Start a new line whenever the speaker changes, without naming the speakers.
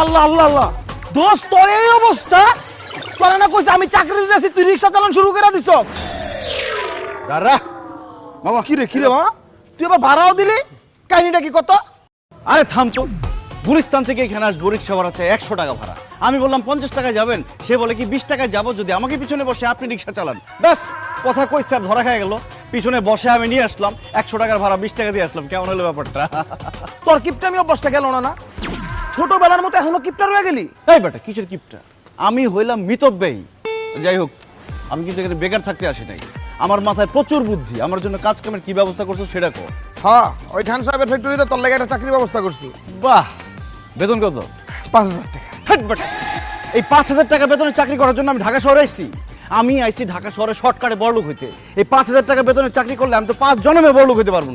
আল্লাহ আল্লাহ আল্লাহ, দোস্ত তোর এই অবস্থা? তোরা না কইছিস আমি চাকরি দিতেছি, তুই রিক্সা চালান শুরু করে দিছ।
দাঁড়া মামা।
কি রে মামা, তুই আবার ভাড়াও দিলি? কাহিনীটা কি কত?
আরে থাম তো, গুলিস্তান থেকে এখানে আসবো, রিক্সা ভাড়া চাই 100 টাকা ভাড়া। আমি বললাম 50 টাকায় যাবেন, সে বলে কি 20 টাকায় যাবো যদি আমাকে পিছনে বসে আপনি রিক্সা চালান। ব্যাস কথা কইছে আর ধরা খাই গেল। পিছনে বসে আমি নিয়ে আসলাম 100 টাকার ভাড়া, 20 টাকা দিয়ে আসলাম। কেমন হলো ব্যাপারটা?
তোর কিপটা আমি অভ্যাসটা গেল না? ছোটবেলার মতো এখনো কিপটা রয়ে গেলি?
এই বেটা কিসের কিপটা? আমি হইলাম মিতব্যয়ী। যাই হোক, আমি কিন্তু এখানে বেকার থাকতে আসি নাই। আমার মাথায় প্রচুর বুদ্ধি। আমার জন্য কাজ কামের কি ব্যবস্থা করছো সেটা কো।
হ্যাঁ, ওই খান সাহেবের ফ্যাক্টরিতে তোর লেগে একটা চাকরির ব্যবস্থা করছি।
বাহ, বেতন কত?
5,000 টাকা।
হাট বেটা, এই 5,000 টাকা বেতনে চাকরি করার জন্য আমি ঢাকা শহরে আইছি? আমি আইছি ঢাকা শহরে শর্টকাটে বড়লোক হইতে। এই 5,000 টাকা বেতনে চাকরি করলে আমি তো 5 জন্মে বড়লোক হইতে পারবো না।